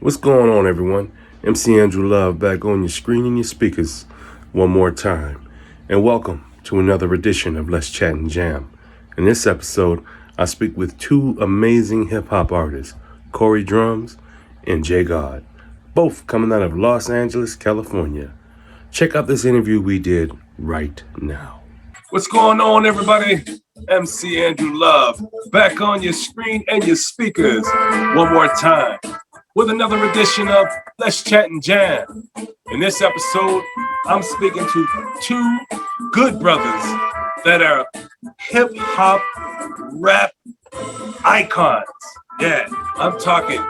What's going on, everyone? MC Andrew Love back on your screen and your speakers one more time. And welcome to another edition of Let's Chat and Jam. In this episode, I speak with two amazing hip-hop artists, Drumz and Jayy Gawd, both coming out of Los Angeles, California. Check out this interview we did right now. What's going on, everybody? MC Andrew Love back on your screen and your speakers one more time with another edition of Let's Chat and Jam. In this episode, I'm speaking to two good brothers that are hip-hop rap icons. Yeah, I'm talking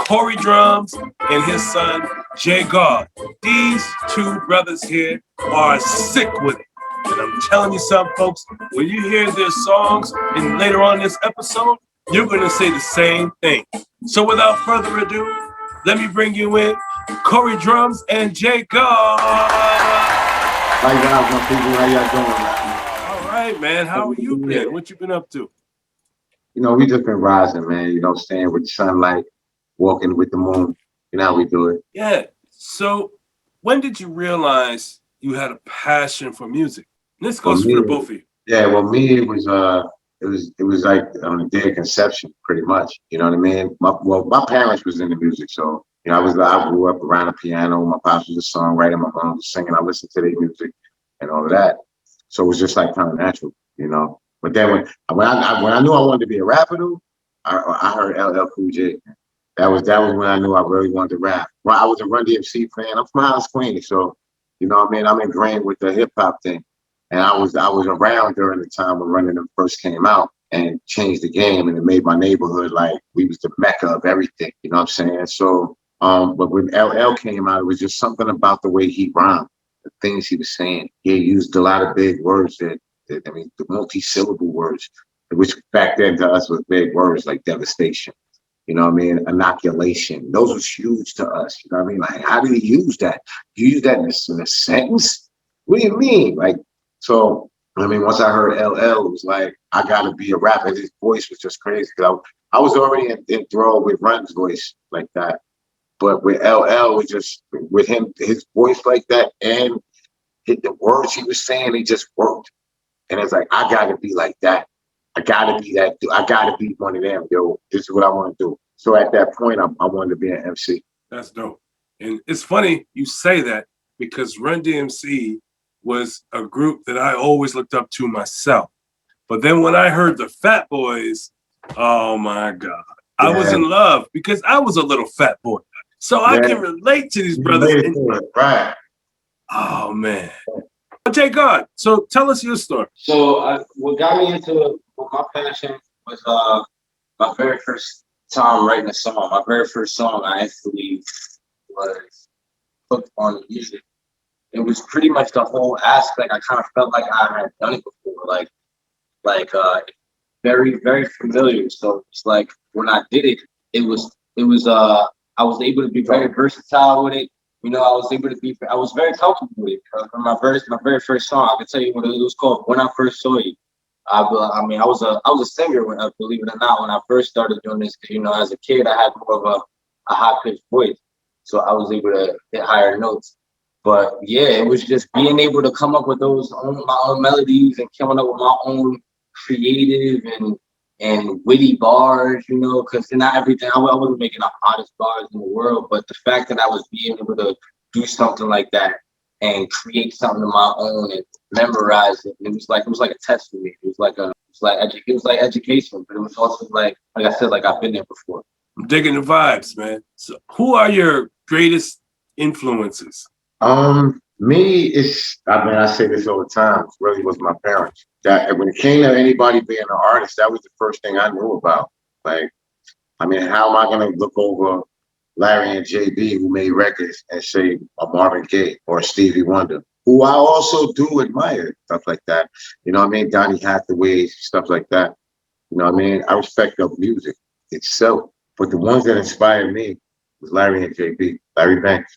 Drumz and his son, Jayy Gawd. These two brothers here are sick with it. And I'm telling you something, folks, when you hear their songs and later on in this episode, you're going to say the same thing. So without further ado, let me bring you in Drumz and Jayy Gawd. How y'all, my people? How y'all doing, man? All right, man. How you been? What you been up to? You know, we just been rising, man. You know, staying with the sunlight, walking with the moon. You know how we do it. Yeah. So when did you realize you had a passion for music? And this goes for the both of you. Yeah, well, me, it was like on the day of conception, pretty much. You know what I mean? My parents was into music, so you know, I grew up around the piano. My pops was a songwriter, my mom was singing. I listened to their music and all of that. So it was just like kind of natural, you know. But then when I knew I wanted to be a rapper, though, I heard LL Cool J. That was when I knew I really wanted to rap. Well, I was a Run DMC fan. I'm from Hollis, Queens, so you know what I mean. I'm ingrained with the hip hop thing. And I was around during the time when Running Them first came out and changed the game, and it made my neighborhood like we was the mecca of everything. You know what I'm saying? So, but when LL came out, it was just something about the way he rhymed, the things he was saying. He used a lot of big words the multi-syllable words, which back then to us was big words like devastation. You know what I mean? Inoculation. Those was huge to us. You know what I mean? Like, how do you use that? You use that in a sentence? What do you mean? Like. So, I mean, once I heard LL, it was like, I got to be a rapper. His voice was just crazy. I was already enthralled with Run's voice like that. But with LL, was just, with him, his voice like that and the words he was saying, they just worked. And it's like, I got to be like that. I got to be that. I got to be one of them, yo. This is what I want to do. So at that point, I wanted to be an MC. That's dope. And it's funny you say that because Run DMC was a group that I always looked up to myself. But then when I heard the Fat Boys, oh my God, I was in love because I was a little fat boy. So I can relate to these brothers. Right. Oh man. Jayy Gawd, so tell us your story. So what got me into my passion was my very first time writing a song. My very first song I actually was hooked on music. It was pretty much the whole aspect. I kind of felt like I had done it before, like very, very familiar. So it's like when I did it, it was I was able to be very versatile with it. You know, I was very comfortable with it. My very first song, I can tell you what it was called. When I First Saw You. I was a singer when, believe it or not, when I first started doing this. Because, you know, as a kid, I had more of a high pitched voice, so I was able to hit higher notes. But yeah, it was just being able to come up with my own melodies and coming up with my own creative and witty bars, you know, because not everything, I wasn't making the hottest bars in the world, but the fact that I was being able to do something like that and create something of my own and memorize it, it was like a test for me. It was like education, but it was also like I said, like I've been there before. I'm digging the vibes, man. So who are your greatest influences? I say this all the time. It really was my parents. That when it came to anybody being an artist, that was the first thing I knew about. Like, I mean, how am I going to look over Larry and JB who made records and say a Marvin Gaye or a Stevie Wonder, who I also do admire, stuff like that. You know what I mean? Donny Hathaway, stuff like that. You know what I mean? I respect the music itself, but the ones that inspired me was Larry and JB, Larry Banks.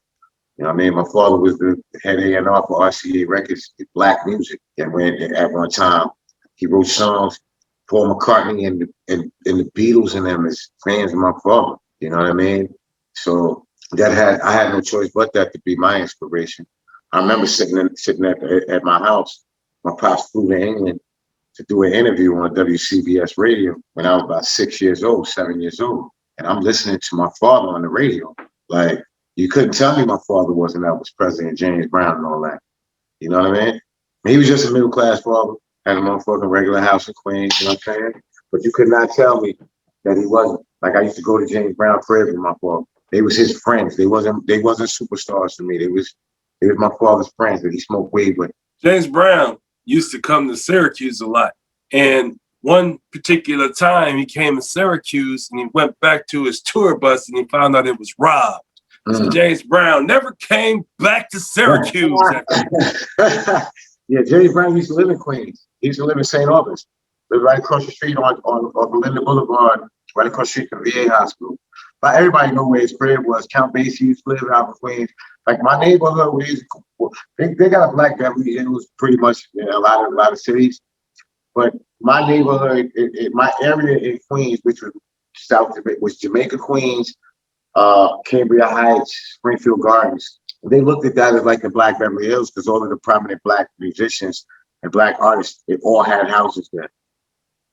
You know what I mean? My father was the head A&R for RCA Records, black music. And at one time, he wrote songs. Paul McCartney and the Beatles and them as fans of my father. You know what I mean? So I had no choice but that to be my inspiration. I remember sitting at my house. My pops flew to England to do an interview on WCBS radio when I was about 7 years old. And I'm listening to my father on the radio. Like, you couldn't tell me my father wasn't Elvis Presley and James Brown and all that. You know what I mean? He was just a middle class father, had a motherfucking regular house in Queens, you know what I'm saying? But you could not tell me that he wasn't. Like, I used to go to James Brown crib with my father. They was his friends. They wasn't superstars to me. They was my father's friends that he smoked weed with. James Brown used to come to Syracuse a lot. And one particular time he came to Syracuse and he went back to his tour bus and he found out it was robbed. So James Brown never came back to Syracuse. Yeah, James Brown used to live in Queens. He used to live in St. Albans. Lived right across the street on Belinda Boulevard, right across the street from VA Hospital. But everybody know where his crib was. Count Basie used to live out in Queens. Like my neighborhood, they got a black family. It was pretty much a lot of cities. But my neighborhood, my area in Queens, which was South Jamaica, was Jamaica, Queens, Cambria Heights, Springfield Gardens. They looked at that as like the Black Beverly Hills because all of the prominent black musicians and black artists, they all had houses there.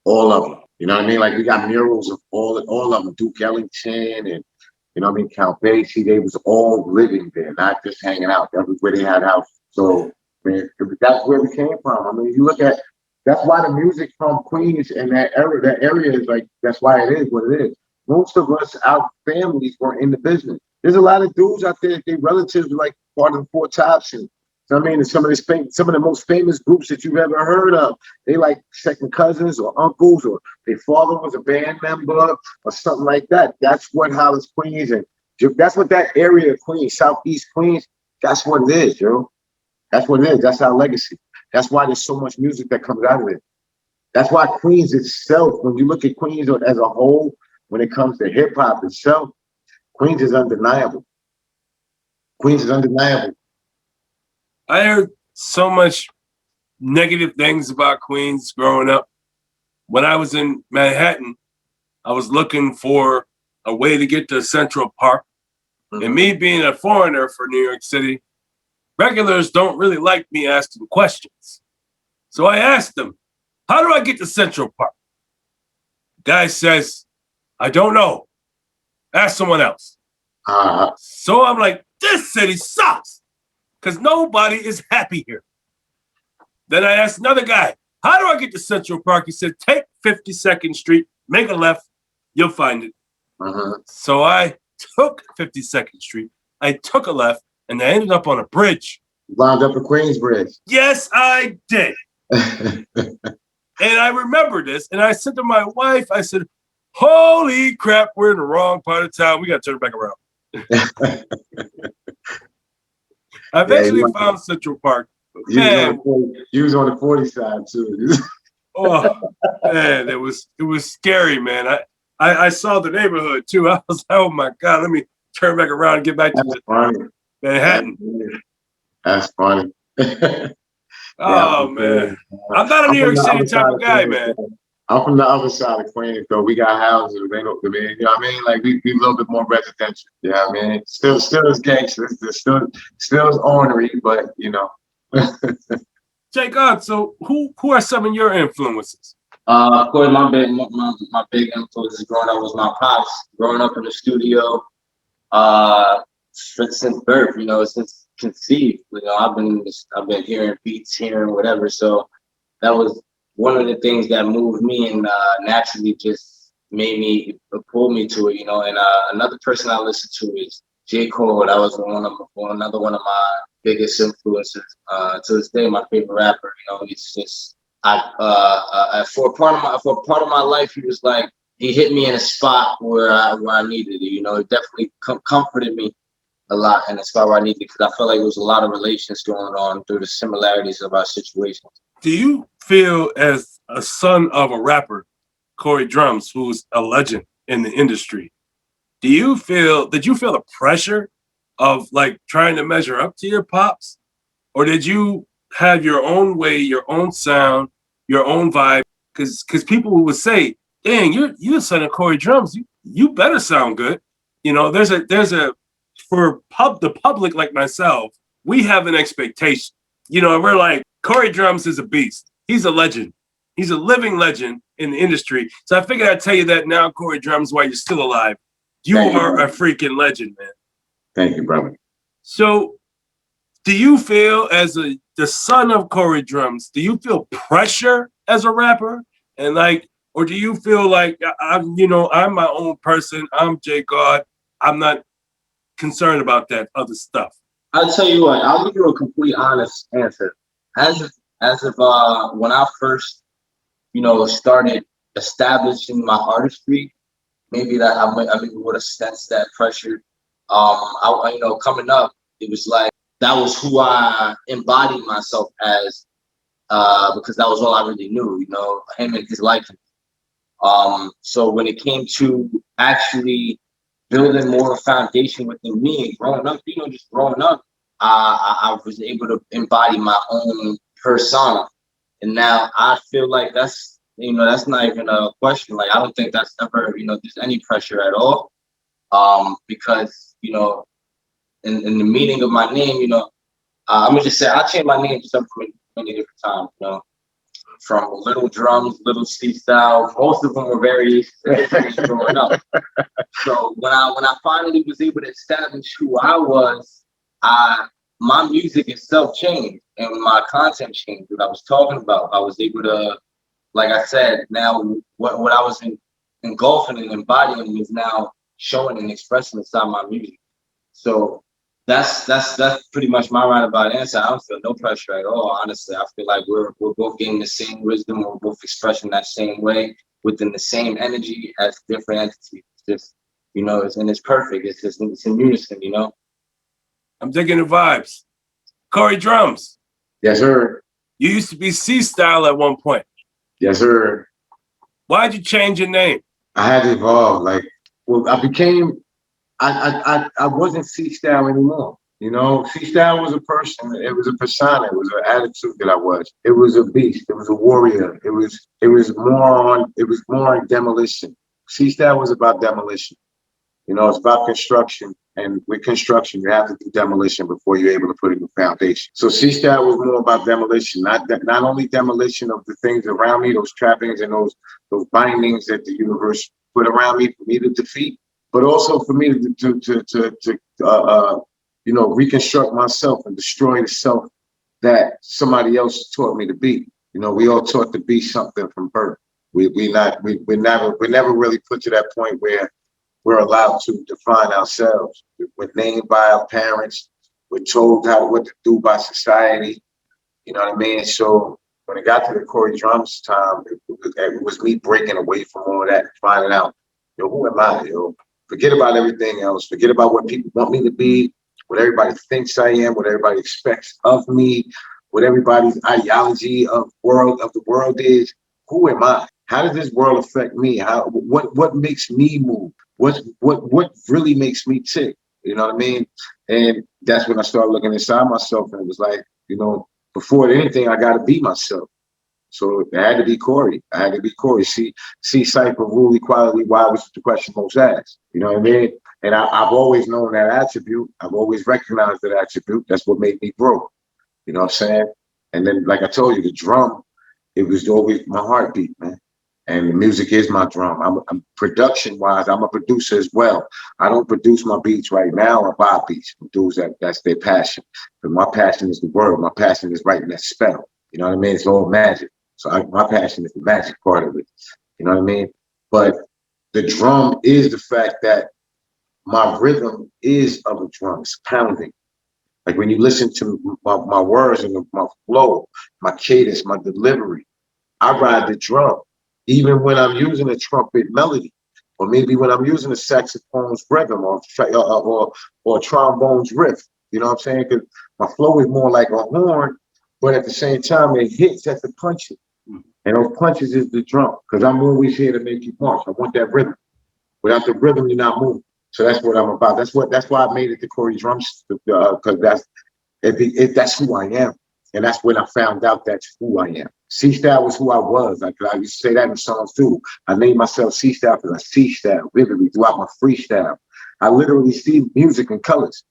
All of them. You know what I mean? Like we got murals of all of them. Duke Ellington and, you know what I mean, Count Basie, they was all living there, not just hanging out. That was where they had houses. So, man, that's where we came from. I mean, you look at, that's why the music from Queens and that area is like, that's why it is what it is. Most of us, our families were in the business. There's a lot of dudes out there, they relatives are like part of the Four Tops and, I mean, some of the most famous groups that you've ever heard of, they like second cousins or uncles, or their father was a band member or something like that. That's what Hollis, Queens, and that's what that area of Queens, Southeast Queens, that's what it is, yo. That's what it is. That's our legacy. That's why there's so much music that comes out of it. That's why Queens itself, when you look at Queens as a whole, when it comes to hip hop itself, Queens is undeniable. Queens is undeniable. I heard so much negative things about Queens growing up. When I was in Manhattan, I was looking for a way to get to Central Park. Mm-hmm. And me being a foreigner for New York City, regulars don't really like me asking questions. So I asked them, how do I get to Central Park? The guy says, I don't know. Ask someone else. So I'm like, this city sucks. Because nobody is happy here. Then I asked another guy, how do I get to Central Park? He said, take 52nd Street, make a left, you'll find it. So I took 52nd Street, I took a left, and I ended up on a bridge. Wound up at Queensbridge. Yes, I did. And I remember this, and I said to my wife, I said, holy crap, we're in the wrong part of town. We got to turn back around. I eventually found Central Park. Man, you was on the 40 side too. Oh man, it was scary, man. I saw the neighborhood too. I was like, oh my God, let me turn back around and get back to Manhattan. That's funny. Oh man. I'm not a New York City type of guy, man. I'm from the other side of Queens, though. We got houses. They don't, you know what I mean? Like we a little bit more residential. You know what I mean? Still is gangster. Still is ornery, but you know. Jayy Gawd, so who are some of your influences? Of course, my big influences growing up was my pops. Growing up in the studio, since birth, you know, since conceived. You know, I've been hearing beats, hearing whatever. So that was one of the things that moved me and naturally just made me pull me to it, you know. And another person I listen to is J. Cole. That was another one of my biggest influences. To this day, my favorite rapper. You know, it's just for a part of my life, he was like, he hit me in a spot where I needed it. You know, it definitely comforted me a lot in the spot where I needed it, because I felt like there was a lot of relations going on through the similarities of our situations. Do you feel, as a son of a rapper, Corey Drumz, who's a legend in the industry, did you feel the pressure of like trying to measure up to your pops? Or did you have your own way, your own sound, your own vibe? Because people would say, dang, you're the son of Corey Drumz. You better sound good. You know, there's a for the public like myself, we have an expectation. You know, we're like, Corey Drumz is a beast. He's a legend. He's a living legend in the industry. So I figured I'd tell you that now, Corey Drumz, while you're still alive. You are a freaking legend, man. Thank you, brother. So do you feel, as the son of Corey Drumz, do you feel pressure as a rapper? And like, or do you feel like I'm my own person, I'm Jayy Gawd, I'm not concerned about that other stuff? I'll tell you what, I'll give you a complete honest answer. As of when I first, started establishing my artistry, maybe that I maybe would have sensed that pressure. Coming up, it was like that was who I embodied myself as, because that was all I really knew, him and his likeness. So when it came to actually building more foundation within me and growing up, I was able to embody my own persona. And now I feel like that's not even a question. Like, I don't think that's ever, there's any pressure at all. Because, in the meaning of my name, I'm gonna just say I changed my name so many different times, from Little Drumz, Little Style. Most of them were variations growing up. So when I finally was able to establish who I was, my music itself changed and my content changed. What I was talking about, I was able to, like I said, now what I was engulfing and embodying is now showing and expressing inside my music. So that's pretty much my roundabout answer. I don't feel no pressure at all. Honestly, I feel like we're both getting the same wisdom. We're both expressing that same way within the same energy as different entities. It's just, it's perfect. It's in unison, I'm digging the vibes. Corey Drumz. Yes, sir. You used to be C-Style at one point. Yes, sir. Why'd you change your name? I had to evolve. I wasn't C-Style anymore. C-Style was a person. It was a persona. It was an attitude that I was. It was a beast. It was a warrior. It was more on demolition. C-Style was about demolition. It's about construction. And with construction, you have to do demolition before you're able to put in the foundation. So C-Style was more about demolition, not only demolition of the things around me, those trappings and those bindings that the universe put around me for me to defeat, but also for me to reconstruct myself and destroy the self that somebody else taught me to be. We all taught to be something from birth. We never really put to that point where we're allowed to define ourselves. We're named by our parents. We're told what to do by society. You know what I mean? So when it got to the Corey Drumz time, it was me breaking away from all that, finding out, who am I? Forget about everything else. Forget about what people want me to be, what everybody thinks I am, what everybody expects of me, what everybody's ideology of the world is. Who am I? How does this world affect me? What makes me move? What really makes me tick? You know what I mean? And that's when I started looking inside myself, and it was like, before anything, I got to be myself. So it had to be Corey. I had to be Corey. See, Cypher, rule, equality, why was the question most asked? You know what I mean? And I've always known that attribute. I've always recognized that attribute. That's what made me grow. You know what I'm saying? And then, like I told you, the drum, it was always my heartbeat, man. And the music is my drum. I'm production-wise, I'm a producer as well. I don't produce my beats right now. I buy beats from dudes that's their passion. But my passion is the word. My passion is writing that spell. You know what I mean? It's all magic. So my passion is the magic part of it. You know what I mean? But the drum is the fact that my rhythm is of a drum. It's pounding. Like when you listen to my words and my flow, my cadence, my delivery, I ride the drum. Even when I'm using a trumpet melody, or maybe when I'm using a saxophone's rhythm or trombone's riff, you know what I'm saying? Because my flow is more like a horn, but at the same time, it hits at the punches. And those punches is the drum, because I'm always here to make you march. I want that rhythm. Without the rhythm, you're not moving. So that's what I'm about. That's why I made it to Corey Drumz, because that's who I am. And that's when I found out that's who I am. C-Style was who I was. I used to say that in songs too. I named myself C-Style because I C-Style vividly throughout my freestyle. I literally see music in colors.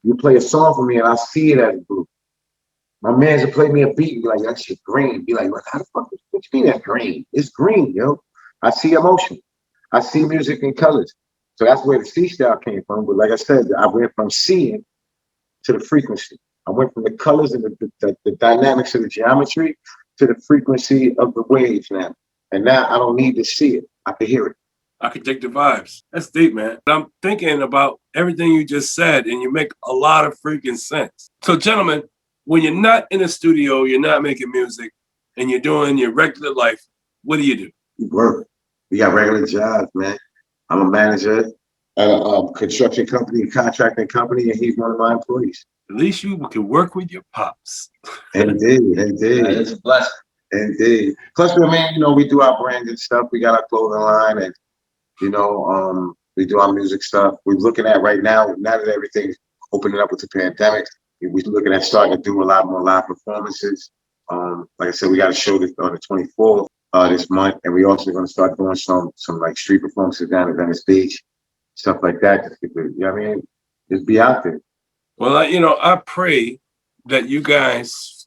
You play a song for me and I see it as blue. My man's will play me a beat and be like, that shit green. Be like, how the fuck, what you mean that's green? It's green, yo. I see emotion. I see music in colors. So that's where the C style came from. But like I said, I went from seeing to the frequency. I went from the colors and the dynamics of the geometry to the frequency of the waves now. And now I don't need to see it. I can hear it. I can take the vibes. That's deep, man. I'm thinking about everything you just said, and you make a lot of freaking sense. So, gentlemen, when you're not in a studio, you're not making music, and you're doing your regular life, what do? You work. We got regular jobs, man. I'm a manager at a construction company, a contracting company, and he's one of my employees. At least you can work with your pops. Indeed. It's a blessing. Indeed. Plus, I mean, you know, we do our branded stuff. We got our clothing line, and you know, we do our music stuff. We're looking at right now that everything's opening up with the pandemic, we're looking at starting to do a lot more live performances. Like I said, we got a show this, on the 24th this month, and we also going to start doing some like street performances down at Venice Beach, stuff like that. Just get you know what I mean? Just be out there. Well, you know, I pray that you guys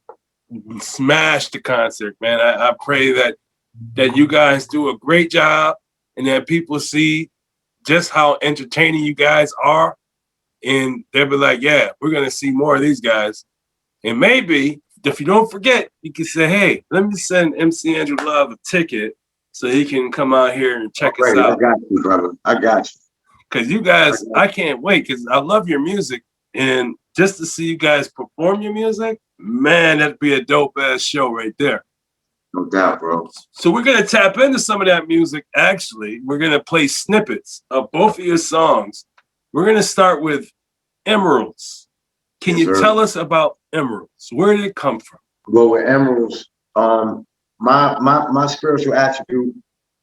smash the concert, man. I pray that you guys do a great job, and that people see just how entertaining you guys are, and they'll be like, yeah, we're going to see more of these guys. And maybe, if you don't forget, you can say, hey, let me send MC Andrew Love a ticket so he can come out here and check us out. I got you, brother. I got you. Because you guys, I can't wait, because I love your music. And just to see you guys perform your music, man, that'd be a dope-ass show right there. No doubt, bro. So we're going to tap into some of that music, actually. We're going to play snippets of both of your songs. We're going to start with Emeralds. Can you tell us about Emeralds? Where did it come from? Well, with Emeralds, my spiritual attribute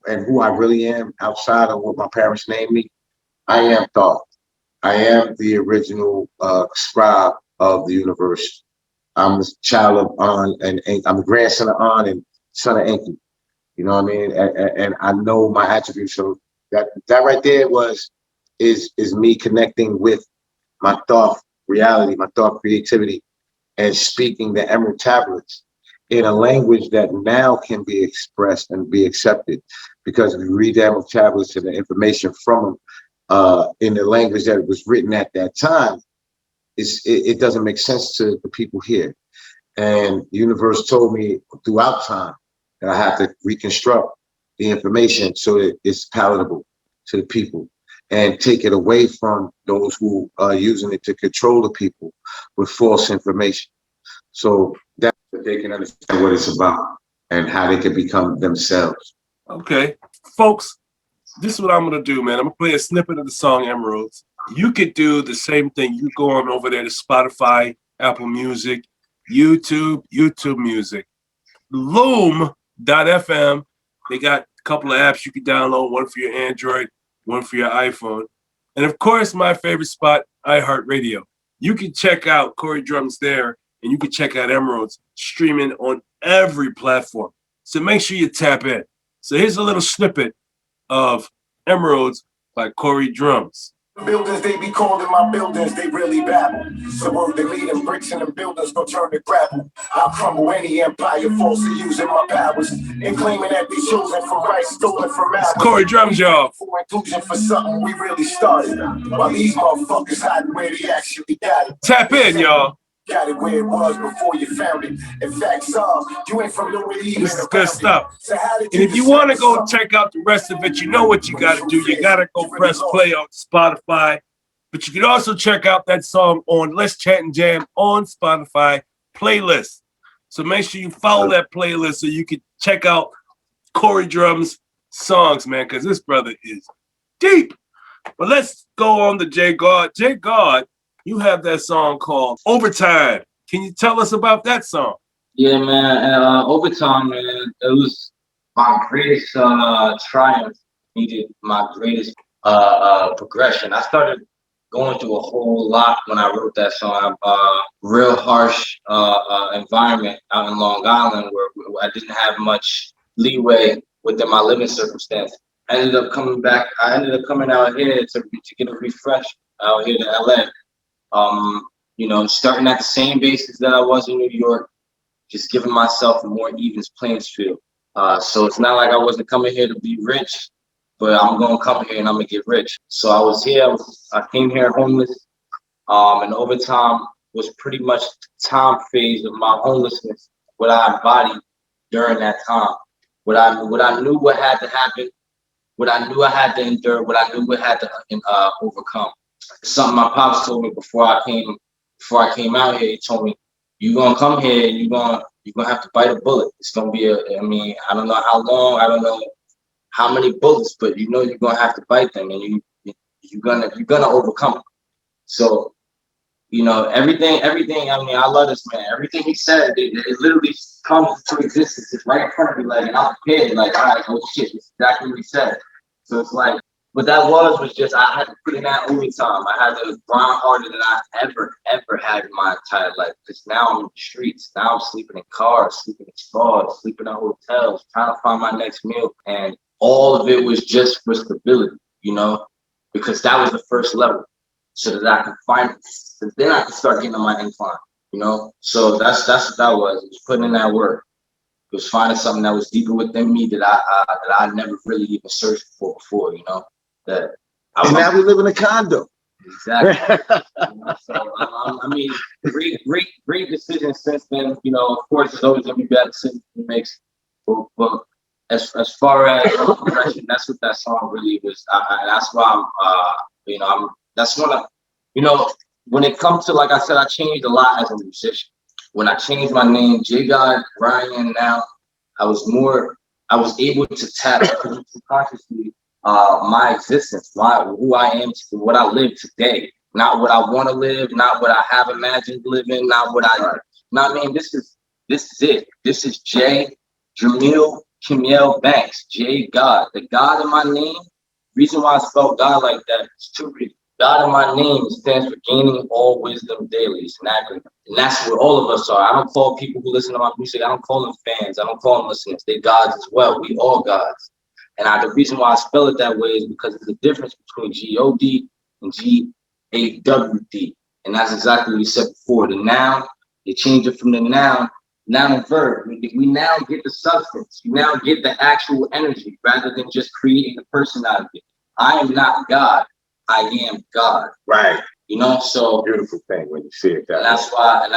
and who I really am outside of what my parents named me, I am thought. I am the original scribe of the universe. I'm the child of On, and I'm the grandson of On and son of Enki. You know what I mean? And I know my attributes. So that right there is me connecting with my thought reality, my thought creativity, and speaking the Emerald tablets in a language that now can be expressed and be accepted. Because if you read the Emerald tablets and the information from them in the language that it was written at that time, it doesn't make sense to the people here. And the universe told me throughout time that I have to reconstruct the information so that it's palatable to the people and take it away from those who are using it to control the people with false information. So that they can understand what it's about and how they can become themselves. Okay, folks, this is what I'm going to do, man. I'm going to play a snippet of the song Emeralds. You could do the same thing. You go on over there to Spotify, Apple Music, YouTube Music, Loom.fm. They got a couple of apps you can download, one for your Android, one for your iPhone. And of course, my favorite spot, iHeartRadio. You can check out Corey Drumz there, and you can check out Emeralds streaming on every platform. So make sure you tap in. So here's a little snippet of Emeralds by Corey Drumz. Buildings, they be called in my buildings, they really babble. So word they lead them bricks in them buildings, go turn to gravel. I'll crumble any empire falsely using my powers and claiming that they chosen from right, stolen from ours. Corey Drumz, y'all. For inclusion for something we really started. While these motherfuckers hiding where they actually got it. Tap in, y'all. Got it where it was before you found it. In fact, you ain't from nowhere even. This is good stuff. So and if you want to go check out the rest of it, you know what you got to do. You got to go press play on Spotify. But you can also check out that song on Let's Chat and Jam on Spotify playlist. So make sure you follow that playlist so you can check out Corey Drumz songs, man, because this brother is deep. But let's go on to Jayy Gawd. Jayy Gawd, you have that song called Overtime. Can you tell us about that song? Yeah, man. Overtime, man. It was my greatest triumph. Needed my greatest progression. I started going through a whole lot when I wrote that song. Real harsh environment out in Long Island where I didn't have much leeway within my living circumstance. I ended up coming out here to get a refresh out here to LA. You know, starting at the same basis that I was in New York, just giving myself a more even playing field. So it's not like I wasn't coming here to be rich, but I'm gonna come here and I'm gonna get rich. So I was here. I came here homeless, and over time was pretty much the time phase of my homelessness. What I embodied during that time, what I knew what had to happen, what I knew I had to endure, what I knew what had to overcome. Something my pops told me before I came out here. He told me, "You gonna come here and you're gonna have to bite a bullet. It's gonna be I don't know how long, I don't know how many bullets, but you know you're gonna have to bite them, and you're gonna overcome it." So, you know, everything. I mean, I love this man. Everything he said, it literally comes to existence. It's right in front of me, like, and I'm prepared. Like, all right, oh shit, it's exactly what he said. So it's like, what that was just I had to put in that overtime. I had to grind harder than I ever had in my entire life. Because now I'm in the streets. Now I'm sleeping in cars, sleeping in spas, sleeping in hotels, trying to find my next meal, and all of it was just for stability, you know, because that was the first level, so that I could find it. And then I could start getting on my incline, you know. So that's what that was. It was putting in that work. It was finding something that was deeper within me that I never really even searched for before, you know. And now we live in a condo. Exactly. You know, so I mean, great decisions since then. You know, of course, there's always gonna be bad decisions he makes, but as far as progression, that's what that song really was. That's why that's one of, you know, when it comes to, like I said, I changed a lot as a musician. When I changed my name, Jayy Gawd, Ryan, now I was able to tap consciously my existence, who I am, what I live today, not what I want to live, not what I have imagined living, not what I. I mean, this is it. This is Jay Jamil Kimiel Banks, Jayy Gawd. The God in my name. Reason why I spelled God like that is two reasons. God in my name stands for gaining all wisdom daily. It's an acronym. And that's what all of us are. I don't call people who listen to my music, I don't call them fans. I don't call them listeners. They're gods as well. We all gods. And the reason why I spell it that way is because there's a difference between G-O-D and G-A-W-D. And that's exactly what you said before. The noun, they change it from the noun and verb. We now get the substance. You now get the actual energy rather than just creating a person out of it. I am not God. I am God. Right. You know, so beautiful thing when you see it that. And that's why I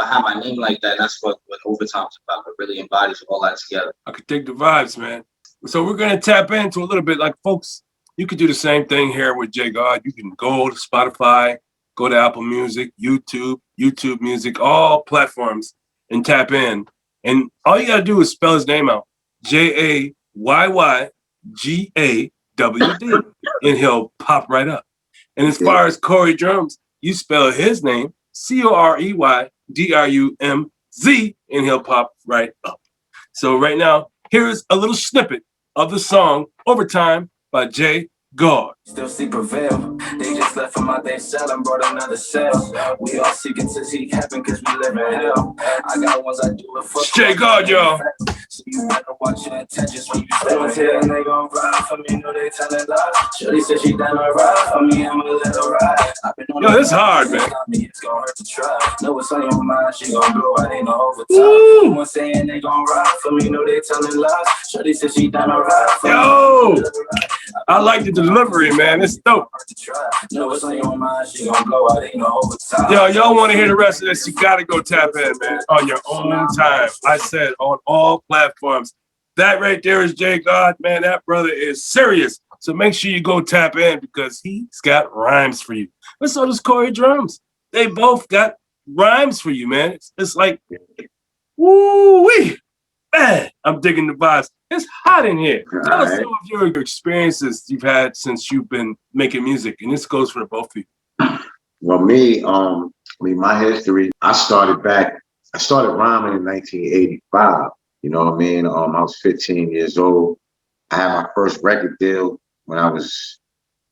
have my name like that. And that's what Overtime's about. It really embodies all that together. I could dig the vibes, man. So we're gonna tap into a little bit, like, folks. You could do the same thing here with Jayy Gawd. You can go to Spotify, go to Apple Music, YouTube Music, all platforms, and tap in. And all you gotta do is spell his name out, Jayyggawd, and he'll pop right up. And as far as Corey Drumz, you spell his name CoreydRumz, and he'll pop right up. So right now, here's a little snippet of the song Overtime by Jayy Gawd. Still see prevail. They just left from out there selling, brought another sale. We all seeking to see heaven because we live in hell. I got ones I do it for. Jayy Gawd, y'all. So you better watch your intentions when you step here and they gon' ride for me. Know they telling lies. Shorty said she down to ride for me. I'm a little ride. I've been on it's hard, man. It's gonna hurt to try. Know what's on your mind. She gon' blow out, ain't no overtime. One saying they gon' ride for me. Know they telling lies. Shorty said she down to ride for me. I like the delivery, man. It's dope. Know what's on your mind. She gon' blow out, ain't no overtime. Yo, y'all want to hear the rest of this? You gotta go tap in, man, on your own time. I said on all platforms. That right there is Jayy Gawd, man. That brother is serious. So make sure you go tap in because he's got rhymes for you. But so does Corey Drumz. They both got rhymes for you, man. It's like, woo-wee. Man, I'm digging the vibes. It's hot in here. Tell us some of your experiences you've had since you've been making music, and this goes for the both of you. Well, my history, I started rhyming in 1985. You know what I mean? I was 15 years old. I had my first record deal when I was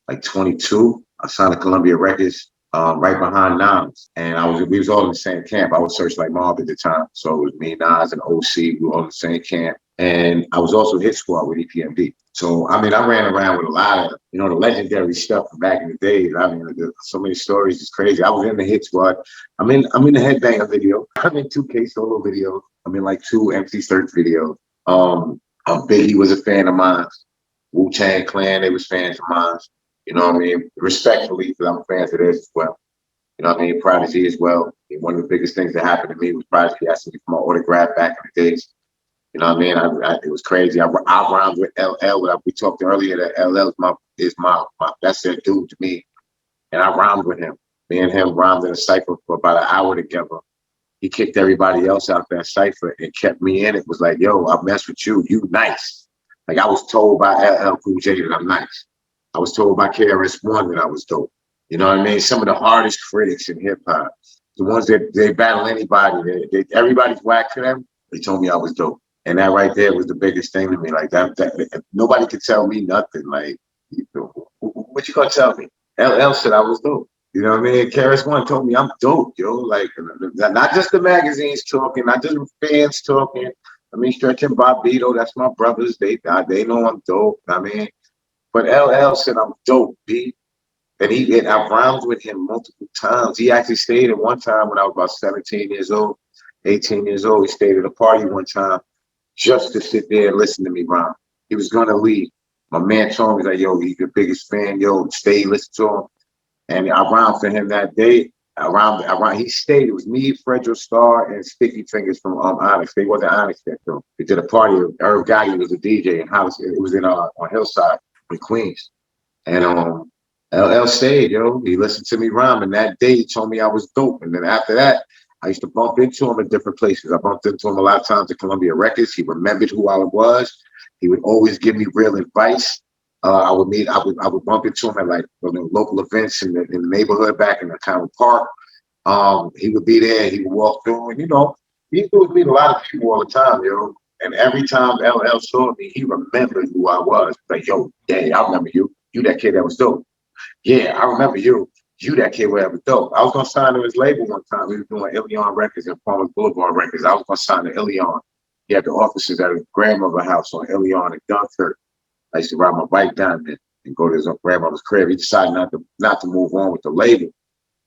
like 22. I signed to Columbia Records right behind Nas. And we was all in the same camp. I was Searchlight Mob at the time. So it was me, Nas, and OC. We were all in the same camp. And I was also hit squad with EPMD. So, I mean, I ran around with a lot of, the legendary stuff from back in the days. I mean, there's so many stories. It's crazy. I was in the hit squad. I'm in the Headbanger video. I'm in 2K solo videos. I'm in like 2 MC Search videos. Biggie was a fan of mine. Wu-Tang Clan, they was fans of mine. You know what I mean? Respectfully, because I'm a fan of theirs as well. You know what I mean? Prodigy as well. One of the biggest things that happened to me was Prodigy asking me for my autograph back in the days. You know what I mean? It was crazy. I rhymed with LL. We talked earlier that LL is my that's their dude to me. And I rhymed with him. Me and him rhymed in a cipher for about an hour together. He kicked everybody else out that cipher and kept me in. It was like, yo, I mess with you. You nice. Like I was told by LL Cool J that I'm nice. I was told by KRS-One that I was dope. You know what I mean? Some of the hardest critics in hip hop, the ones that they battle anybody, everybody's whack to them. They told me I was dope. And that right there was the biggest thing to me. Like that nobody could tell me nothing. Like, what you gonna tell me? LL said I was dope. You know what I mean? KRS-One told me I'm dope, yo. Like, not just the magazines talking, not just fans talking. I mean, Stretch and Bobbito, that's my brothers. They know I'm dope. I mean, but LL said I'm dope, B. And I rhymed with him multiple times. He actually stayed at one time when I was about 17 years old, 18 years old. He stayed at a party one time just to sit there and listen to me rhyme. He was gonna leave. My man told me, like, yo, he's the biggest fan, yo, stay, listen to him. And I rhymed for him that day. He stayed. It was me, Fredro Starr, and Sticky Fingers from Onyx. They wasn't Onyx yet, though. We did a party. Irv Gotti was a DJ in house. It was in on Hillside in Queens. And LL stayed, yo. He listened to me rhyme, and that day he told me I was dope. And then after that, I used to bump into him in different places. I bumped into him a lot of times at Columbia Records. He remembered who I was. He would always give me real advice. I would bump into him at like local events in the neighborhood back in the County Park. He would be there. He would walk through, and he would meet a lot of people all the time, yo. And every time LL saw me, he remembered who I was. Like, yo, Jayy, I remember you. You that kid that was dope. Yeah, I remember you. You that kid that was dope. I was gonna sign to his label one time. We were doing Ilion Records and Farmers Boulevard Records. I was gonna sign to Ilion. He had the offices at his grandmother's house on Ilion and Dunkirk. I used to ride my bike down there and go to his grandmother's crib. He decided not to move on with the label.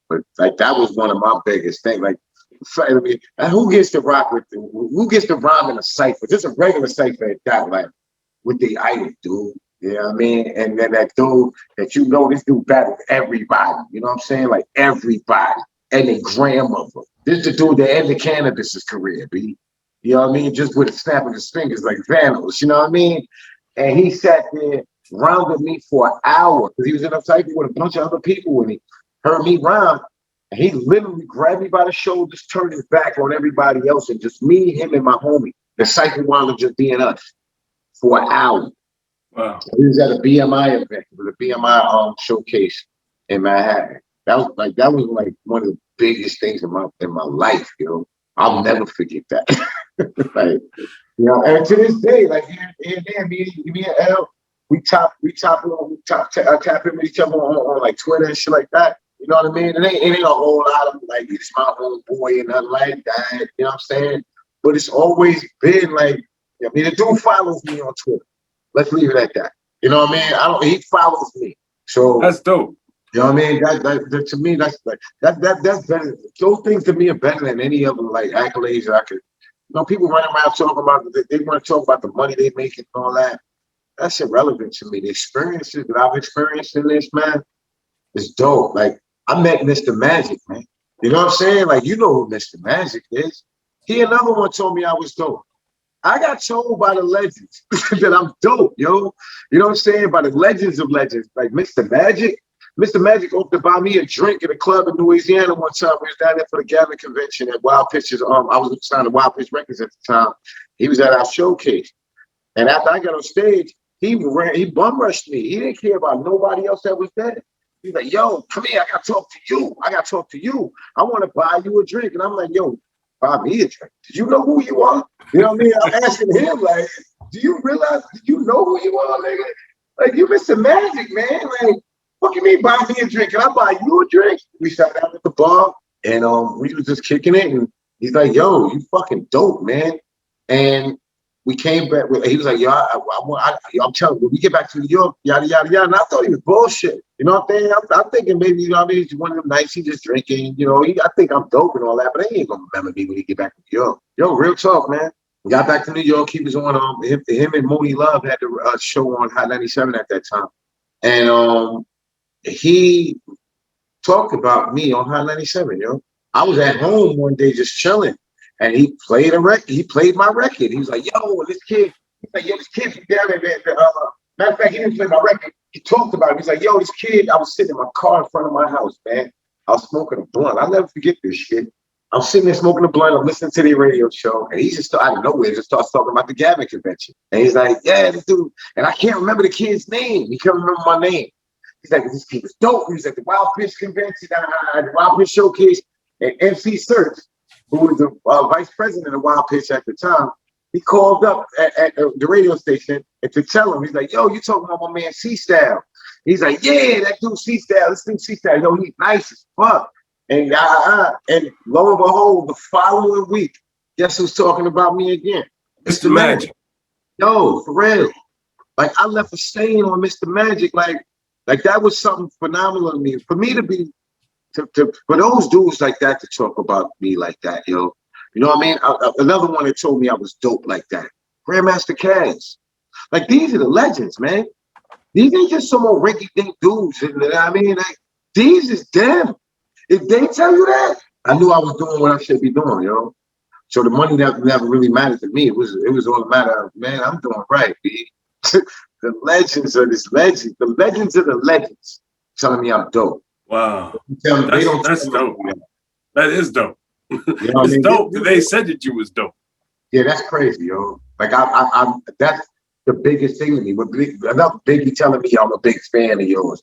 But like that was one of my biggest things. Like, I mean, who gets to rock with who gets to rhyme in a cipher? Just a regular cipher at that, like with the Addict dude. You know what I mean? And then that dude that this dude battled everybody. You know what I'm saying? Like everybody. And their grandmother. This is the dude that ended Cannabis's career, B. You know what I mean? Just with a snap of his fingers like Thanos. You know what I mean? And he sat there, rhymed with me for an hour because he was in a cycle with a bunch of other people when he heard me rhyme. And he literally grabbed me by the shoulders, turned his back on everybody else, and just me, him, and my homie. The cycle wound up just being us for an hour. Wow. He was at a BMI event. It was a BMI showcase in Manhattan. That was like one of the biggest things in my life, I'll never forget that. Like, and to this day, like here and there, me and L, we tap in with each other on like Twitter and shit like that. You know what I mean? It ain't a whole lot of like it's my own boy and nothing like that. You know what I'm saying? But it's always been like, the dude follows me on Twitter. Let's leave it at that. You know what I mean? He follows me. So that's dope. You know what I mean? That to me, that's better. Those things to me are better than any other like accolades that I could. People running around talking about they want to talk about the money they make and all that. That's irrelevant to me. The experiences that I've experienced in this, man, is dope. Like I met Mr. Magic, man. You know what I'm saying? Like who Mr. Magic is. He another one told me I was dope. I got told by the legends that I'm dope, yo. You know what I'm saying? By the legends of legends, like Mr. Magic. Mr. Magic offered to buy me a drink at a club in Louisiana one time. We was down there for the Gavin convention at Wild Pitches. I was signed to Wild Pitch Records at the time. He was at our showcase. And after I got on stage, he bum rushed me. He didn't care about nobody else that was there. He's like, yo, come here. I got to talk to you. I want to buy you a drink. And I'm like, yo, buy me a drink. Did you know who you are? You know what I mean? I'm asking him, like, do you know who you are, nigga? Like, you Mr. Magic, man. Like, what you mean buy me a drink? Can I buy you a drink? We sat down at the bar and we was just kicking it. And he's like, yo, you fucking dope, man. And we came back. He was like, yo, I'm telling you, when we get back to New York, yada, yada, yada. And I thought he was bullshit. You know what I'm saying? I'm thinking maybe, you know what I mean? It's one of them nights he just drinking, you know. I think I'm dope and all that, but he ain't going to remember me when he get back to New York. Yo, real talk, man. We got back to New York. He was on, him and Mooney Love had the show on Hot 97 at that time. And he talked about me on Hot 97, yo. I was at home one day just chilling. And he played a record. He played my record. He was like, yo, this kid. He's like, yo, this kid from down there. Matter of fact, he didn't play my record. He talked about it. He's like, yo, this kid. I was sitting in my car in front of my house, man. I was smoking a blunt. I'll never forget this shit. I'm sitting there smoking a blunt. I'm listening to the radio show. And he just, out of nowhere, just starts talking about the Gavin convention. And he's like, yeah, this dude. And I can't remember the kid's name. He can't remember my name. He's like, this kid was dope. He was at the Wild Pitch convention, the Wild Pitch showcase, and MC Search, who was the vice president of Wild Pitch at the time, he called up at the radio station and to tell him, he's like, yo, you talking about my man C-Style. He's like, yeah, that dude C-Style, this dude C-Style, yo, he's nice as fuck. And lo and behold, the following week, guess who's talking about me again? Mr. Magic. Yo, for real. Like, I left a stain on Mr. Magic. Like that was something phenomenal to me. For me to be, for those dudes like that to talk about me like that, yo. You know what I mean? Another one that told me I was dope like that. Grandmaster Caz. Like, these are the legends, man. These ain't just some old rinky-dink dudes. You know what I mean? Like, these is them. If they tell you that, I knew I was doing what I should be doing, yo. So the money never really mattered to me. It was all a matter of, man, I'm doing right, B. The legends of this legend, the legends of the legends telling me I'm dope. Wow. That's dope. That is dope. You know it's dope that they said that you was dope. Yeah, that's crazy, yo. Like I'm that's the biggest thing to me. Enough Biggie telling me I'm a big fan of yours.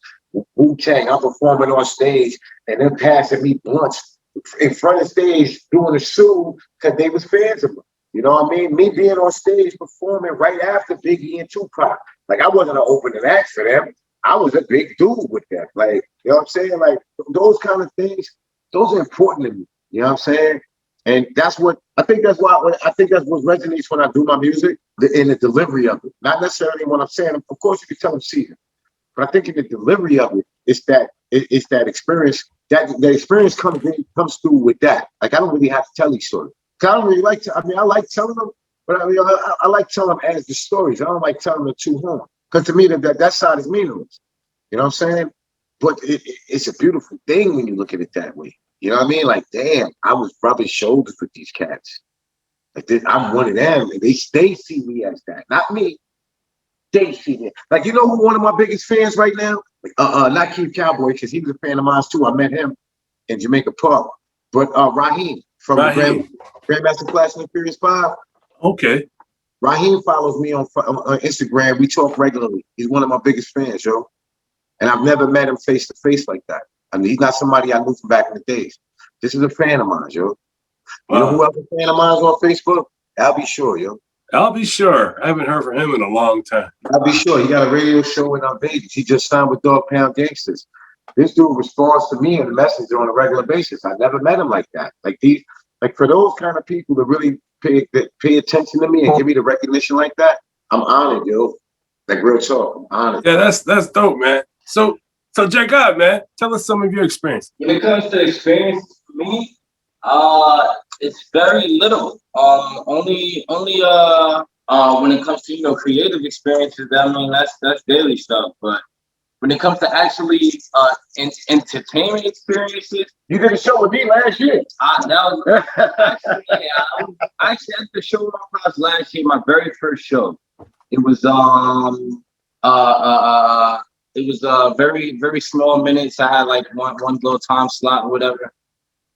Wu-Tang, I'm performing on stage and they're passing me blunts in front of stage doing a show because they was fans of them. You know what I mean? Me being on stage performing right after Biggie and Tupac. Like, I wasn't an opening act for them. I was a big dude with them. Like, you know what I'm saying? Like, those kind of things, those are important to me. You know what I'm saying? And that's what what resonates when I do my music, in the delivery of it. Not necessarily what I'm saying. Of course, you can tell them season. But I think in the delivery of it, it's that experience. That experience comes through with that. Like, I don't really have to tell these stories. I don't really like to. I mean, I like telling them, but I like telling them as the stories. I don't like telling them to home, because to me that side is meaningless. You know what I'm saying? But it's a beautiful thing when you look at it that way. You know what I mean? Like, damn, I was rubbing shoulders with these cats. Like, I'm one of them, and they see me as that, not me. They see me. Like, you know who one of my biggest fans right now? Not Keith Cowboy, because he was a fan of mine too. I met him in Jamaica Park. But Raheem from Grandmaster Flash and the Furious 5. Okay. Raheem follows me on Instagram. We talk regularly. He's one of my biggest fans, yo. And I've never met him face to face like that. I mean, he's not somebody I knew from back in the days. This is a fan of mine, yo. You know who else is a fan of mine on Facebook? I'll Be Sure, yo. I'll Be Sure. I haven't heard from him in a long time. I'll Be Sure. He got a radio show in Vegas. He just signed with Dog Pound Gangsters. This dude responds to me in the messenger on a regular basis. I never met him like that. Like for those kind of people to really pay attention to me and give me the recognition like that, I'm honored, yo. Like, real talk, I'm honored. Yeah, that's dope, man. So Jayy Gawd, man, tell us some of your experience. When it comes to experience for me, it's very little. Only when it comes to creative experiences, I mean that's daily stuff. But when it comes to actually entertainment experiences, you did a show with me last year. I actually had the show with my class last year. My very first show. It was very, very small minutes. I had like one little time slot or whatever.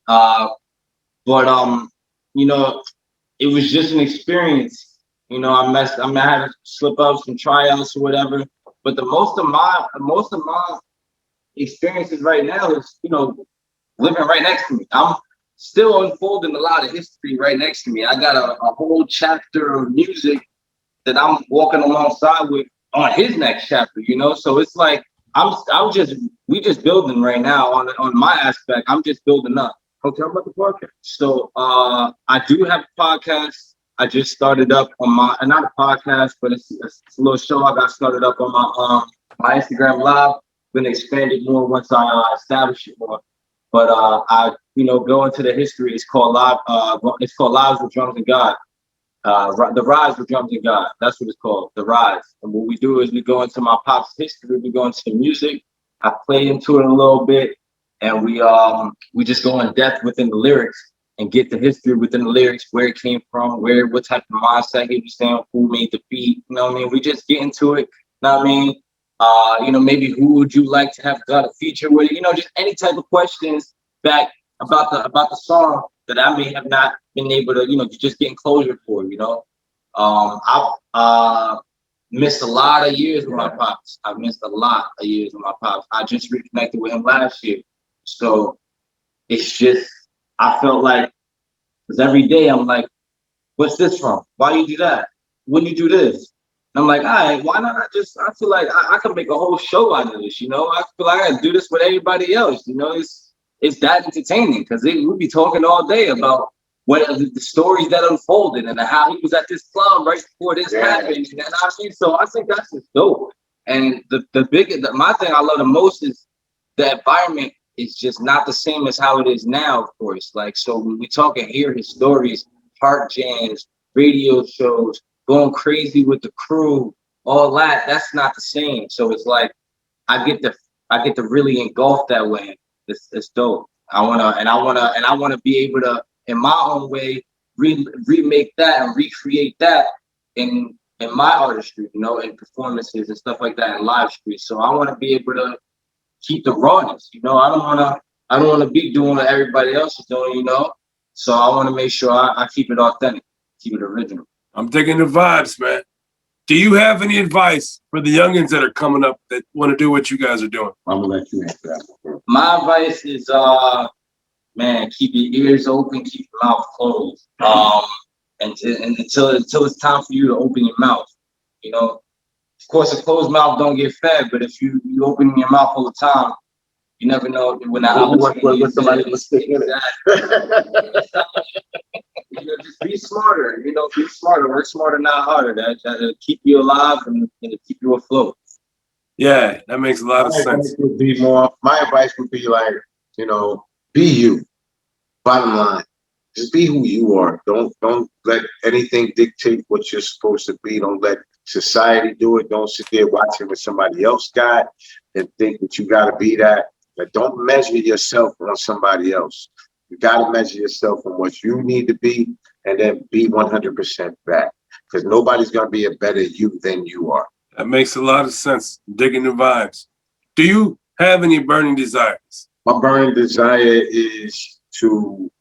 But it was just an experience. I had slip ups and tryouts or whatever. But the most of my experiences right now is, living right next to me. I'm still unfolding a lot of history right next to me. I got a whole chapter of music that I'm walking alongside with on his next chapter, So it's like we just building right now on my aspect. I'm just building up. Okay, I'm about the podcast. So I do have a podcast. I just started up on my, not a podcast, but it's a little show I got started up on my Instagram Live. Been expanded more once I establish it more. But I, go into the history. It's called It's called Lives with Drumz and God. The Rise with Drumz and God. That's what it's called. The Rise. And what we do is we go into my pop's history. We go into the music. I play into it a little bit, and we just go in depth within the lyrics and get the history within the lyrics, where it came from, what type of mindset he was saying, who made the beat. You know what I mean? We just get into it. You know what I mean? Maybe who would you like to have got a feature with? Just any type of questions back about the song that I may have not been able to, just getting closure for. I've missed a lot of years with my pops. I've missed a lot of years with my pops. I just reconnected with him last year. So it's just, I felt like, because every day I'm like, what's this from? Why you do that? When you do this? And I'm like, all right, why not? I feel like I can make a whole show out of this, I feel like I can do this with everybody else, it's that entertaining, because we'll be talking all day about what the stories that unfolded and how he was at this club right before this happened. And so I think that's just dope. And my thing I love the most is the environment is just not the same as how it is now, of course. Like, so when we talk and hear his stories, heart jams, radio shows, going crazy with the crew, all that's not the same. So it's like I get to really engulf that way. It's dope. I wanna be able to, in my own way, remake that and recreate that in my artistry, in performances and stuff like that, in live streams. So I want to be able to keep the rawness. I don't want to be doing what everybody else is doing. So I want to make sure I keep it authentic, keep it original. I'm digging the vibes, man. Do you have any advice for the youngins that are coming up that want to do what you guys are doing? I'm gonna let you answer that. My advice is, man, keep your ears open, keep your mouth closed, and until it's time for you to open your mouth. Of course, a closed mouth don't get fed, but if you open your mouth all the time, you never know when that opportunity is. Somebody will stick in it. Just be smarter. Be smarter. Work smarter, not harder. That'll keep you alive and keep you afloat. Yeah, that makes a lot of sense. My advice would be like, be you. Bottom line, just be who you are. Don't let anything dictate what you're supposed to be. Don't let society do it. Don't sit there watching what somebody else got and think that you got to be that. But don't measure yourself on somebody else. You got to measure yourself on what you need to be, and then be 100% that. Because nobody's going to be a better you than you are. That makes a lot of sense. Digging the vibes. Do you have any burning desires? My burning desire is to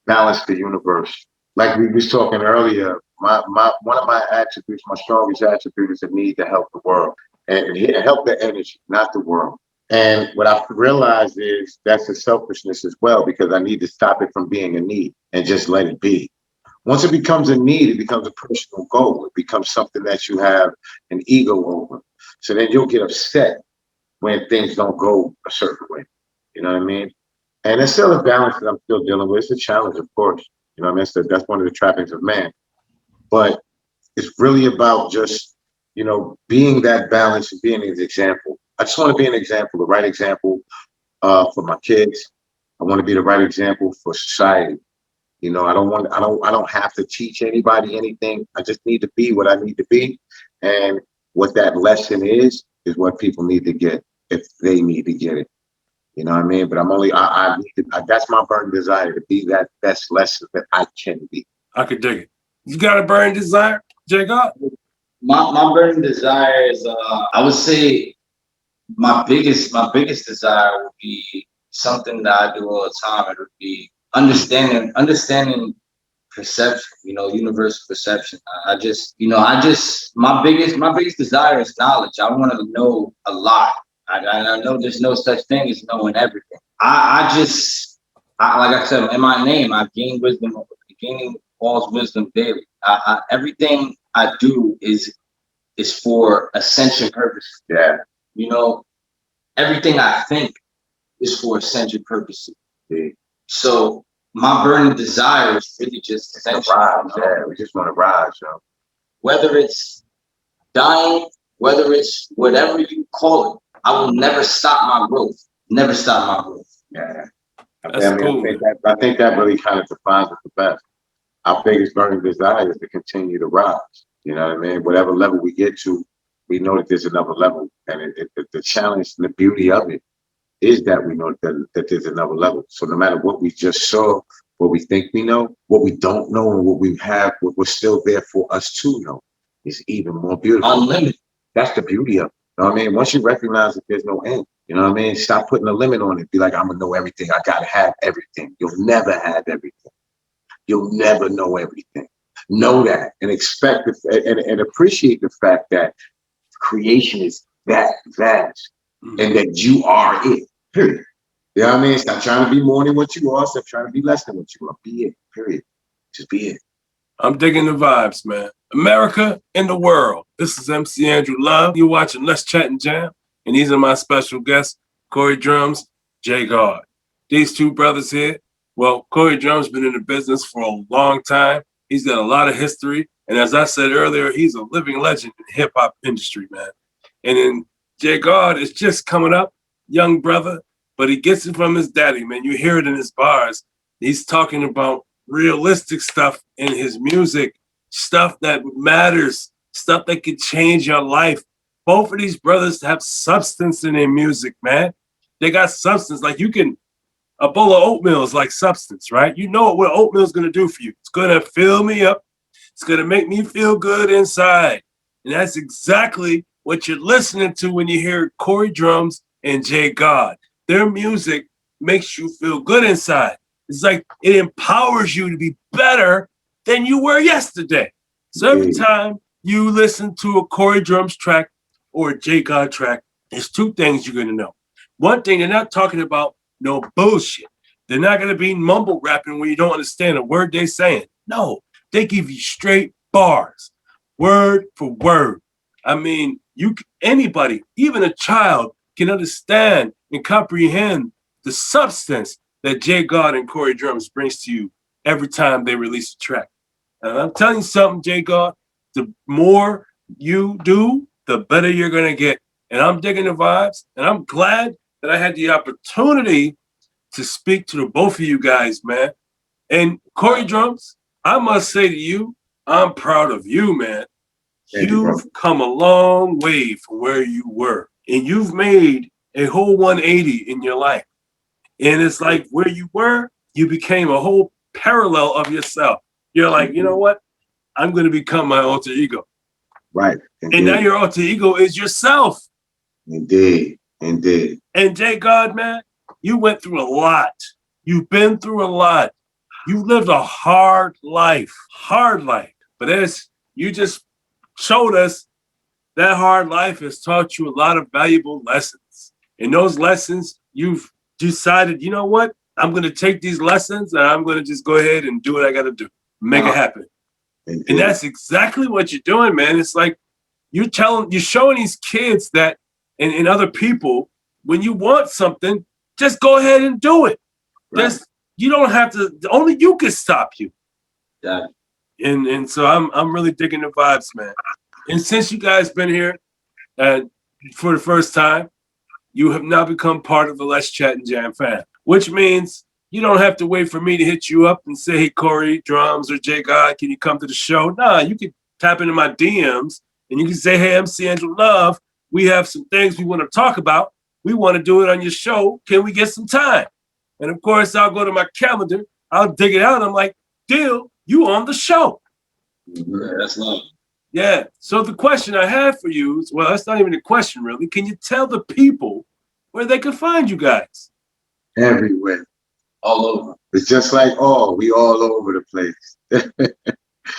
balance the universe. Like we was talking earlier, one of my attributes, my strongest attribute, is a need to help the world and help the energy, not the world. And what I've realized is that's a selfishness as well, because I need to stop it from being a need and just let it be. Once it becomes a need, it becomes a personal goal. It becomes something that you have an ego over. So then you'll get upset when things don't go a certain way. You know what I mean? And it's still a balance that I'm still dealing with. It's a challenge, of course. You know what I mean? So that's one of the trappings of man. But it's really about just, being that balance and being an example. I just want to be an example, the right example for my kids. I want to be the right example for society. I don't have to teach anybody anything. I just need to be what I need to be. And what that lesson is what people need to get if they need to get it. You know what I mean? But that's my burning desire, to be that best lesson that I can be. I could dig it. You got a burning desire, Jayy Gawd? My burning desire is, I would say, my biggest desire would be something that I do all the time. It would be understanding perception, universal perception. My biggest desire is knowledge. I want to know a lot. I know there's no such thing as knowing everything. Like I said, in my name, I've gained wisdom, gaining false wisdom daily. Everything I do is for ascension purposes. Yeah. Everything I think is for ascension purposes. Yeah. So my burning desire is really just essential. Rise, yeah, we just want to rise, yo. Whether it's dying, whether it's whatever you call it, I will never stop my growth. Never stop my growth. Yeah. That's cool. I think that really kind of defines it the best. Our biggest burning desire is to continue to rise. You know what I mean? Whatever level we get to, we know that there's another level. And the challenge and the beauty of it is that we know that there's another level. So no matter what we just saw, what we think we know, what we don't know, and what we have, what was still there for us to know is even more beautiful. Unlimited. That's the beauty of it. You know what I mean? Once you recognize that there's no end, you know what I mean? Stop putting a limit on it. Be like, I'm going to know everything. I got to have everything. You'll never have everything. You'll never know everything. Know that and expect and appreciate the fact that creation is that vast and that you are it. Period. You know what I mean? Stop trying to be more than what you are. Stop trying to be less than what you are. Be it. Period. Just be it. I'm digging the vibes, man. America and the world. This is MC Andrew Love. You're watching Let's Chat and Jam. And these are my special guests, Corey Drumz, Jayy Gawd. These two brothers here, well, Corey Drumz been in the business for a long time. He's got a lot of history. And as I said earlier, he's a living legend in the hip-hop industry, man. And then Jayy Gawd is just coming up, young brother, but he gets it from his daddy, man. You hear it in his bars. He's talking about realistic stuff in his music, stuff that matters, stuff that could change your life. Both of these brothers have substance in their music, man. They got substance. Like a bowl of oatmeal is like substance, right? You know what oatmeal is going to do for you. It's going to fill me up. It's going to make me feel good inside. And that's exactly what you're listening to when you hear Corey Drumz and Jayy Gawd. Their music makes you feel good inside. It's like it empowers you to be better than you were yesterday. So every time you listen to a Corey Drumz track or a Jayy Gawd track, there's two things you're going to know. One thing, they're not talking about no bullshit. They're not going to be mumble rapping where you don't understand a word they're saying. No, they give you straight bars, word for word. I mean, anybody, even a child, can understand and comprehend the substance that Jayy Gawd and Corey Drumz brings to you every time they release a track. And I'm telling you something, Jayy Gawd, the more you do, the better you're going to get. And I'm digging the vibes, and I'm glad that I had the opportunity to speak to the both of you guys, man. And Corey Drumz, I must say to you, I'm proud of you, man. You've come a long way from where you were, and you've made a whole 180 in your life. And it's like where you were, you became a whole parallel of yourself. You're like, you know what? I'm going to become my alter ego. Right. Indeed. And now your alter ego is yourself. Indeed. Indeed. And Jayy Gawd, man, you went through a lot. You've been through a lot. You lived a hard life. But as you just showed us, that hard life has taught you a lot of valuable lessons. And those lessons, you've decided, you know what? I'm going to take these lessons and I'm going to just go ahead and do what I got to do. Make it happen. Indeed. And that's exactly what you're doing, man. It's like you're showing these kids that, and other people, when you want something, just go ahead and do it. Right. You don't have to, only you can stop you. Yeah. And so I'm really digging the vibes, man. And since you guys been here for the first time, you have now become part of the Let's Chat and Jam fam, which means you don't have to wait for me to hit you up and say, hey, Corey Drumz or Jayy Gawd, can you come to the show? Nah, you can tap into my DMs and you can say, hey, MC Andrew Love, we have some things we want to talk about. We want to do it on your show. Can we get some time? And of course, I'll go to my calendar. I'll dig it out. I'm like, deal, you on the show. Yeah, that's love. Yeah. So the question I have for you is, well, that's not even a question, really. Can you tell the people where they can find you guys? Everywhere. All over. It's just like, we all over the place.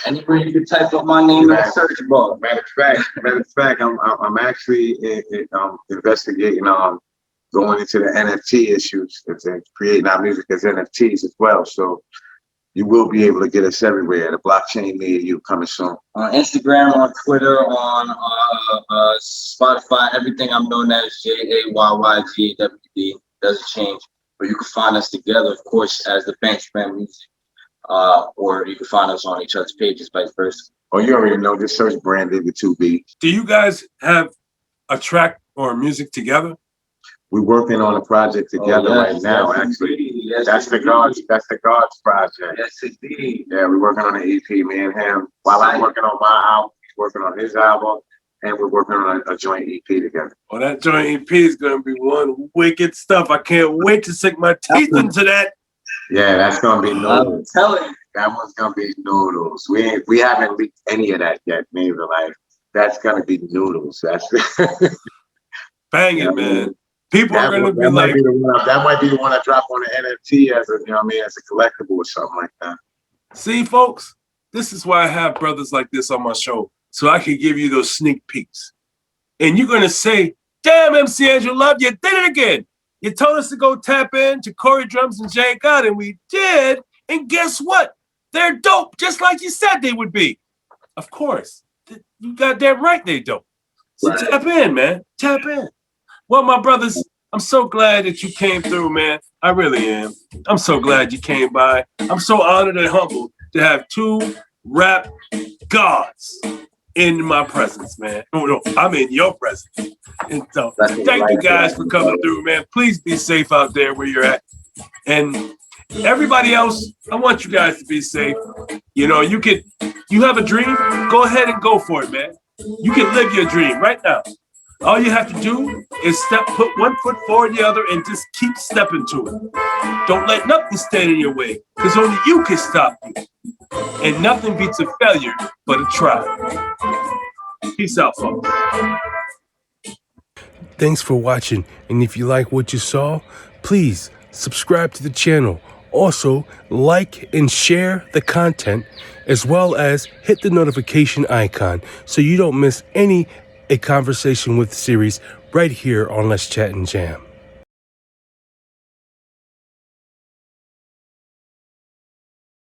Anywhere you can type up my name in the search bar. Matter of fact, I'm actually investigating going into the NFT issues and creating our music as NFTs as well. So you will be able to get us everywhere. The blockchain near you coming soon. On Instagram, on Twitter, on Spotify, everything I'm known as JAYYGAWD. Doesn't change. Or you can find us together, of course, as the Bank Spam Music. Or you can find us on each other's pages, vice versa. Oh, you already know. Just search Brandon with 2 B's. Do you guys have a track or music together? We're working on a project together right now. Actually, that's the God's project. Yes, indeed. Yeah, we're working on an EP, me and him. While I'm working on my album, he's working on his album, and we're working on a joint EP together. Well, that joint EP is going to be one wicked stuff. I can't wait to sink my teeth into that. Yeah, that's gonna be noodles. I'm telling you. That one's gonna be noodles. We haven't leaked any of that yet, neither. Like, that's gonna be noodles. That's Bang it, man. People are going to be that like, that might be the one I drop on the NFT as a, you know what I mean, as a collectible or something like that. see, folks, this is why I have brothers like this on my show, so I can give you those sneak peeks. And you're going to say, damn, MC Andrew Love, you did it again. You told us to go tap in to Corey Drumz and Jayy Gawd, and we did. And guess what? They're dope, just like you said they would be. Of course. You goddamn right they dope. So Right. Tap in, man. Tap in. Well, my brothers, I'm so glad that you came through, man. I really am. I'm so glad you came by. I'm so honored and humbled to have 2 rap gods in my presence, man. No, I'm in your presence. And so thank you guys for coming through, man. Please be safe out there where you're at. And everybody else, I want you guys to be safe. You know, you have a dream, go ahead and go for it, man. You can live your dream right now. All you have to do is put one foot forward the other and just keep stepping to it. Don't let nothing stand in your way, because only you can stop you. And nothing beats a failure but a try. Peace out, folks. Thanks for watching, and if you like what you saw, please subscribe to the channel. Also, like and share the content, as well as hit the notification icon so you don't miss A Conversation with series right here on Let's Chat and Jam.